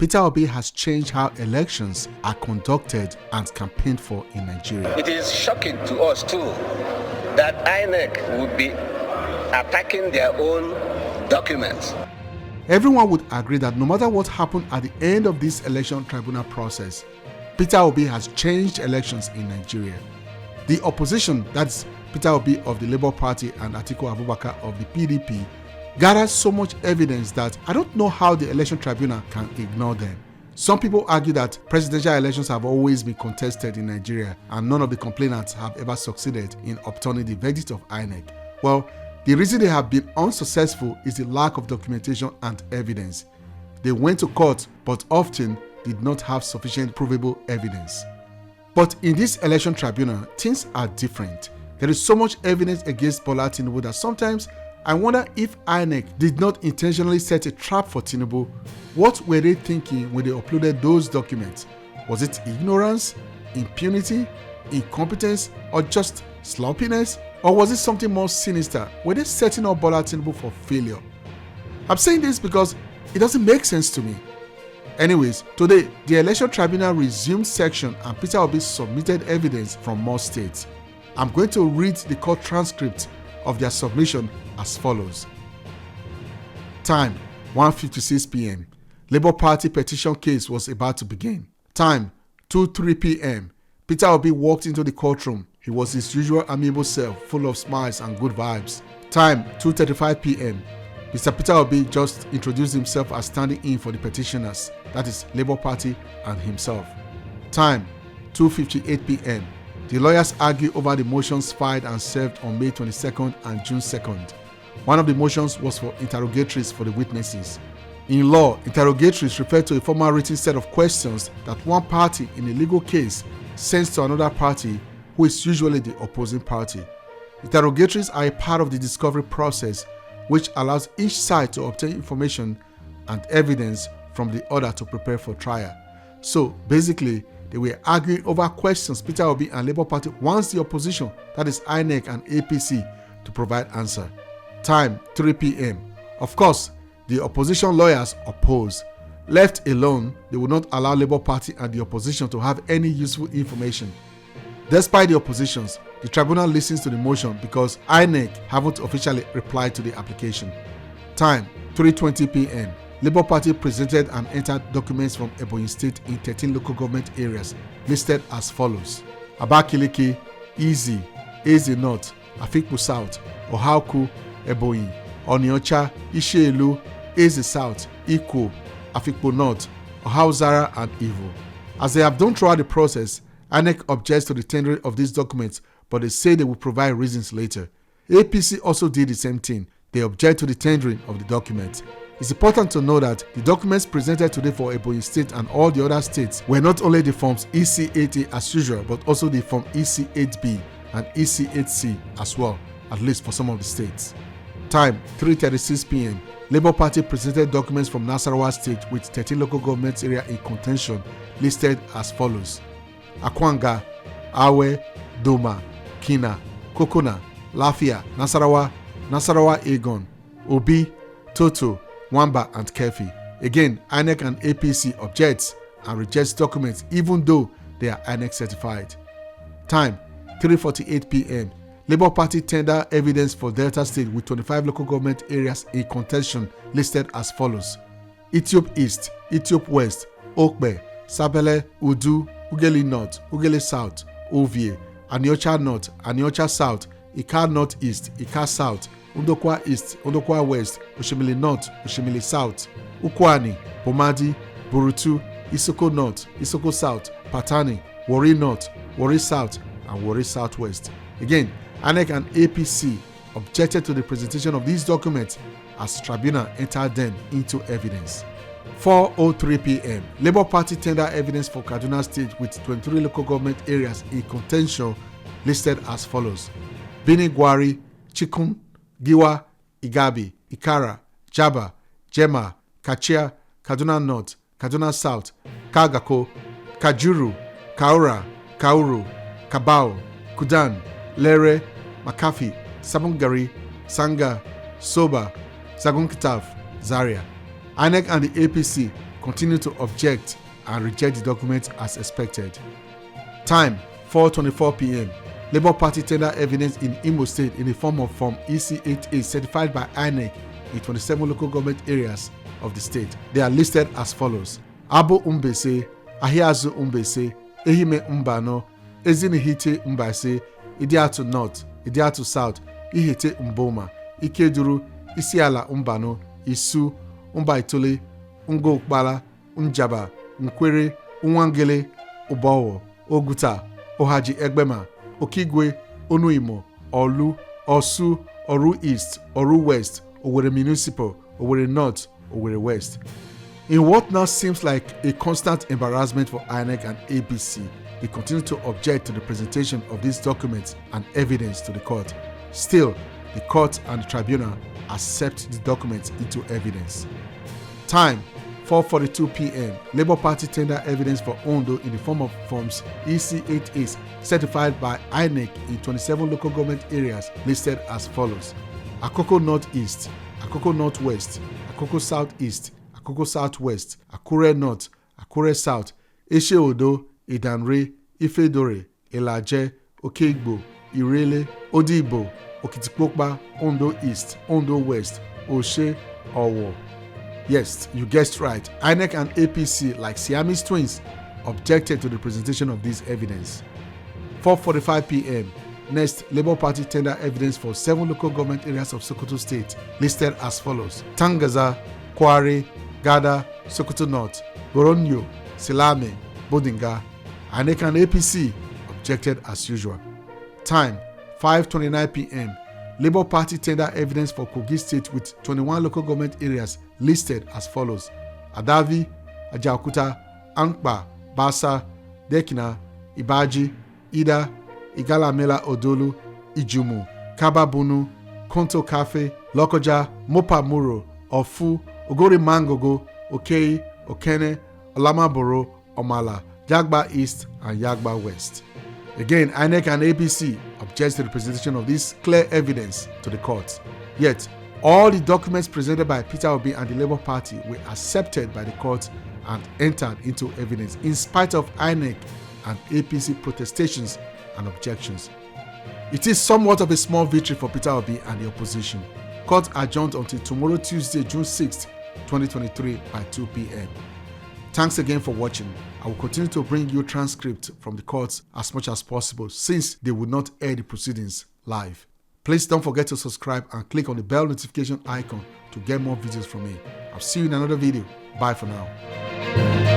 Peter Obi has changed how elections are conducted and campaigned for in Nigeria. It is shocking to us too that INEC would be attacking their own documents. Everyone would agree that no matter what happened at the end of this election tribunal process, Peter Obi has changed elections in Nigeria. The opposition, that's Peter Obi of the Labour Party and Atiku Abubakar of the PDP, gathered so much evidence that I don't know how the election tribunal can ignore them. Some people argue that presidential elections have always been contested in Nigeria and none of the complainants have ever succeeded in obtaining the verdict of INEC. Well, the reason they have been unsuccessful is the lack of documentation and evidence. They went to court but often did not have sufficient provable evidence. But in this election tribunal, things are different. There is so much evidence against Bola Tinubu that sometimes I wonder if INEC did not intentionally set a trap for Tinubu. What were they thinking when they uploaded those documents? Was it ignorance, impunity, incompetence, or just sloppiness? Or was it something more sinister? Were they setting up Bola Tinubu for failure? I'm saying this because it doesn't make sense to me. Anyways, today, the election tribunal resumed section and Peter Obi submitted evidence from more states. I'm going to read the court transcript of their submission as follows. Time, 1:56 p.m. Labour Party petition case was about to begin. Time, 2:03 p.m. Peter Obi walked into the courtroom. He was his usual amiable self, full of smiles and good vibes. Time, 2:35 p.m. Mr. Peter Obi just introduced himself as standing in for the petitioners, that is Labour Party and himself. Time, 2:58 p.m. The lawyers argue over the motions filed and served on May 22nd and June 2nd. One of the motions was for interrogatories for the witnesses. In law, interrogatories refer to a formal written set of questions that one party in a legal case sends to another party who is usually the opposing party. Interrogatories are a part of the discovery process which allows each side to obtain information and evidence from the other to prepare for trial. So basically, they were arguing over questions Peter Obi and Labour Party wants the opposition, that is INEC and APC, to provide answer. Time, 3 p.m. Of course, the opposition lawyers oppose. Left alone, they will not allow Labour Party and the opposition to have any useful information. Despite the oppositions, the tribunal listens to the motion because INEC haven't officially replied to the application. Time, 3:20 p.m. Labour Party presented and entered documents from Ebonyi State in 13 local government areas listed as follows: Abakaliki, Eze, Eze North, Afikpo South, Ohaku, Ebonyi, Oniocha, Ishielu, Eze South, Ikwo, Afikpo North, Ohauzara, and Ivo. As they have done throughout the process, INEC objects to the tendering of these documents, but they say they will provide reasons later. APC also did the same thing. They object to the tendering of the documents. It's important to know that the documents presented today for Ebonyi State and all the other states were not only the forms EC80 as usual, but also the form EC8B and EC8C as well, at least for some of the states. Time, 3:36 p.m. Labour Party presented documents from Nasarawa State with 13 local government areas in contention listed as follows: Akwanga, Awe, Doma, Kina, Kokona, Lafia, Nasarawa, Nasarawa Egon, Obi, Toto, Wamba, and Kefi. Again, INEC and APC objects and rejects documents even though they are INEC certified. Time, 3:48 p.m. Labour Party tender evidence for Delta State with 25 local government areas in contention listed as follows: Ethiop East, Ethiop West, Okbe, Sabele, Udu, Ugeli North, Ugeli South, Ovie, Aniocha North, Aniocha South, Ika North East, Ika South, Undokwa East, Undokwa West, Oshimili North, Oshimili South, Ukwani, Bomadi, Burutu, Isoko North, Isoko South, Patani, Warri North, Warri South, and Warri Southwest. Again, INEC and APC objected to the presentation of these documents as tribunal entered them into evidence. 4:03 p.m. Labour Party tender evidence for Kaduna State with 23 local government areas in contention listed as follows: Bini Gwari, Chikun, Giwa, Igabi, Ikara, Jaba, Jema, Kachia, Kaduna North, Kaduna South, Kagako, Kajuru, Kaura, Kauru, Kabao, Kudan, Lere, Makafi, Sabungari, Sanga, Soba, Sagunkitaf, Zaria. INEC and the APC continued to object and reject the document as expected. Time 4:24 p.m. Labour Party tender evidence in Imo State in the form of Form EC88 certified by INEC in 27 local government areas of the state. They are listed as follows: Abo Umbese, Ahiazu Umbese, Ehime Mbano, Ezinihite Mbase, Idiatu North, Idiatu South, Ihete Mboma, Ikeduru, Isiala Mbano, Isu, Mbaitole, Ngokbala, Njaba, Nkwere, Nwangele, Ubowo, Oguta, Ohaji Egbema, Okigwe, Onuimo, Olu, Osu, Oru East, Oru West, Owerri Municipal, Owerri North, Owerri West. In what now seems like a constant embarrassment for INEC and APC, they continue to object to the presentation of these documents and evidence to the court. Still, the court and the tribunal accept the documents into evidence. Time 4:42 p.m. Labour Party tender evidence for Ondo in the form of Forms EC88 certified by INEC in 27 local government areas listed as follows: Akoko Northeast, Akoko Northwest, Akoko Southeast, Akoko Southwest, Akure North, Akure South, Eshe Odo, Idanre, Ifedore, Elaje, Okigbo, Irele, Odibo, Okitikpokpa, Ondo East, Ondo West, Oshe, Owo. Yes, you guessed right. INEC and APC, like Siamese twins, objected to the presentation of this evidence. 4:45 p.m. Next, Labour Party tender evidence for 7 local government areas of Sokoto State, listed as follows: Tangaza, Kware, Gada, Sokoto North, Boronyo, Silame, Bodinga. INEC and APC objected as usual. Time 5:29 p.m. Labour Party tender evidence for Kogi State with 21 local government areas listed as follows: Adavi, Ajaokuta, Ankpa, Basa, Dekina, Ibaji, Ida, Igalamela Odolu, Ijumu, Kababunu, Konto Cafe, Lokoja, Mopa Muro, Ofu, Ogori Mangogo, Okei, Okene, Olamaboro, Omala, Yagba East, and Yagba West. Again, INEC and APC object to the presentation of this clear evidence to the court. Yet, all the documents presented by Peter Obi and the Labour Party were accepted by the court and entered into evidence in spite of INEC and APC protestations and objections. It is somewhat of a small victory for Peter Obi and the opposition. Court adjourned until tomorrow, Tuesday, June 6, 2023 by 2 p.m. Thanks again for watching. I will continue to bring you transcripts from the courts as much as possible since they will not air the proceedings live. Please don't forget to subscribe and click on the bell notification icon to get more videos from me. I'll see you in another video. Bye for now.